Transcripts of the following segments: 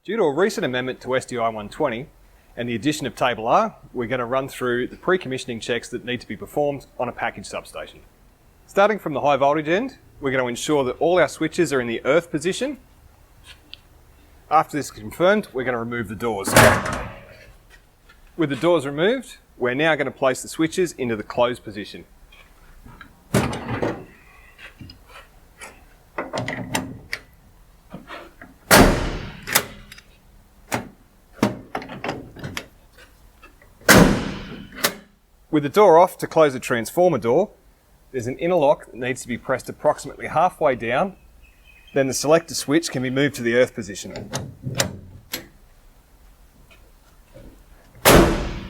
Due to a recent amendment to SDI 120 and the addition of Table R, we're going to run through the pre-commissioning checks that need to be performed on a package substation. Starting from the high voltage end, we're going to ensure that all our switches are in the earth position. After this is confirmed, we're going to remove the doors. With the doors removed, we're now going to place the switches into the closed position. With the door off, to close the transformer door, there's an inner lock that needs to be pressed approximately halfway down. Then the selector switch can be moved to the earth position.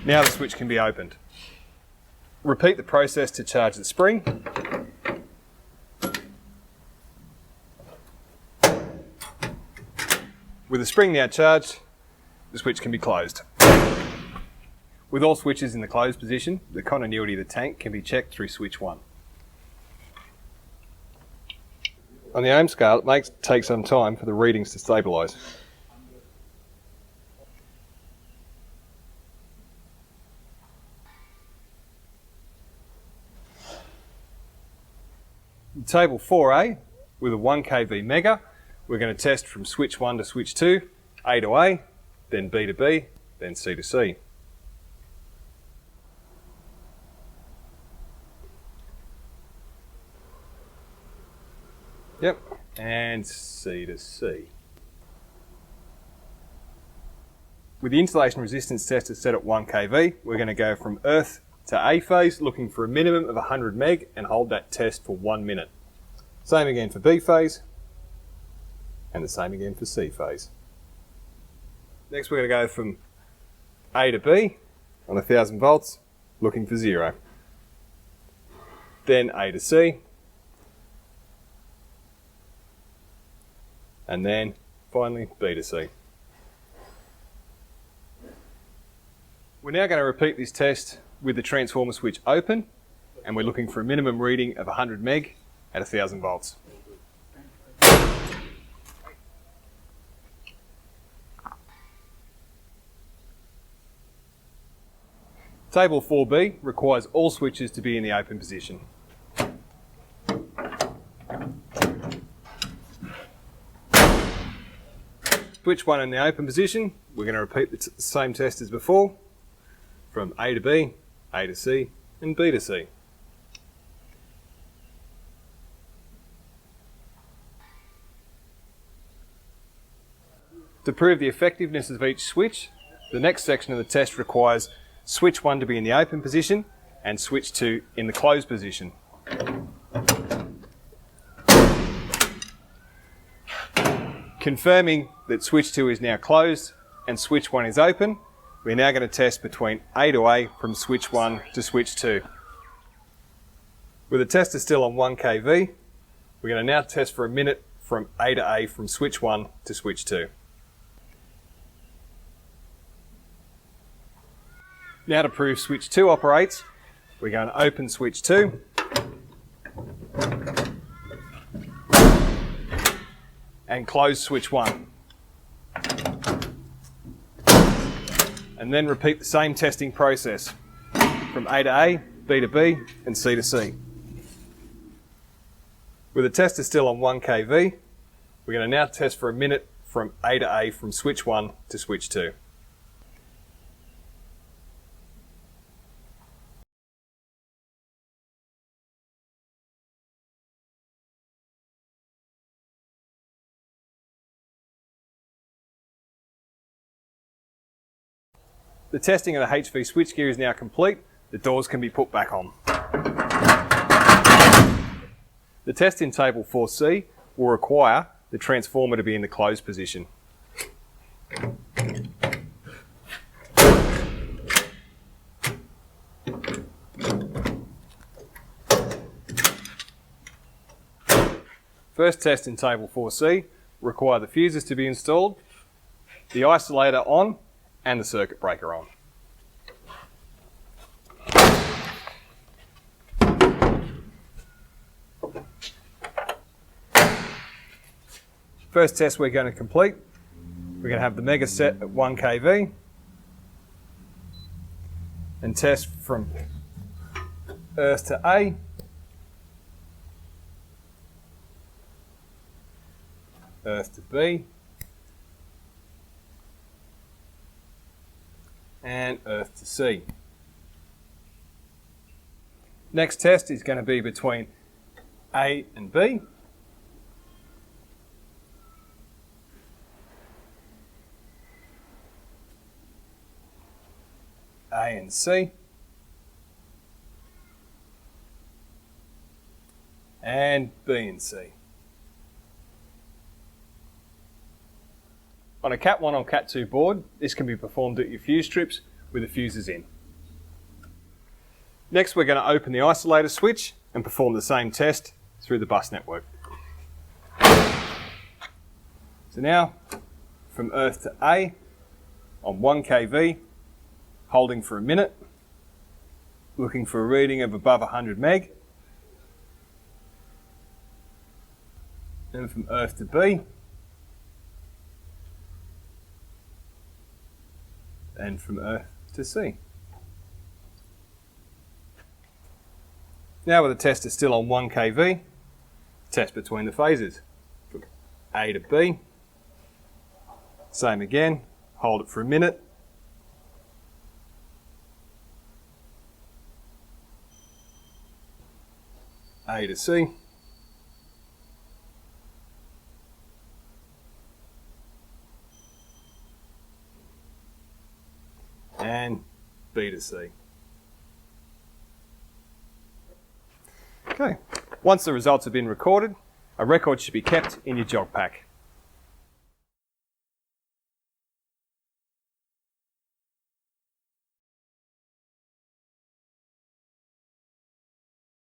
Now the switch can be opened. Repeat the process to charge the spring. With the spring now charged, the switch can be closed. With all switches in the closed position, the continuity of the tank can be checked through switch 1. On the ohm scale, it may take some time for the readings to stabilise. In table 4A, with a 1 kV mega, we're going to test from switch 1 to switch 2, A to A, then B to B, then C to C. Yep, and C to C. With the insulation resistance tester set at 1 kV, we're going to go from earth to A phase, looking for a minimum of 100 meg, and hold that test for 1 minute. Same again for B phase, and the same again for C phase. Next we're going to go from A to B on 1000 volts, looking for 0. Then A to C, and then finally B to C. We're now going to repeat this test with the transformer switch open, and we're looking for a minimum reading of 100 meg at 1000 volts. Table 4B requires all switches to be in the open position. Switch 1 in the open position, we're going to repeat the same test as before, from A to B, A to C, and B to C. To prove the effectiveness of each switch, the next section of the test requires switch 1 to be in the open position and switch 2 in the closed position. Confirming that switch 2 is now closed and switch 1 is open, we're now going to test between A to A from switch 1 to switch 2. With the tester still on 1 kV, we're going to now test for a minute from A to A from switch 1 to switch 2. Now to prove switch 2 operates, we're going to open switch 2. And close switch 1. And then repeat the same testing process from A to A, B to B, and C to C. With the tester still on 1 kV, we're going to now test for a minute from A to A from switch 1 to switch 2. The testing of the HV switchgear is now complete. The doors can be put back on. The test in table 4C will require the transformer to be in the closed position. First test in table 4C require the fuses to be installed, the isolator on, and the circuit breaker on. First test we're going to complete We're going to have the mega set at 1 kV and test from earth to A, earth to B, and earth to C. Next test is going to be between A and B. A and C. And B and C. On a Cat 1 or Cat 2 board, this can be performed at your fuse strips with the fuses in. Next, we're going to open the isolator switch and perform the same test through the bus network. So now, from earth to A, on 1 kV, holding for a minute, looking for a reading of above 100 meg, and from earth to B, and from earth to C. Now with the tester still on 1 kV, test between the phases. From A to B, same again, hold it for a minute, A to C, and B to C. Okay, once the results have been recorded, a record should be kept in your jog pack.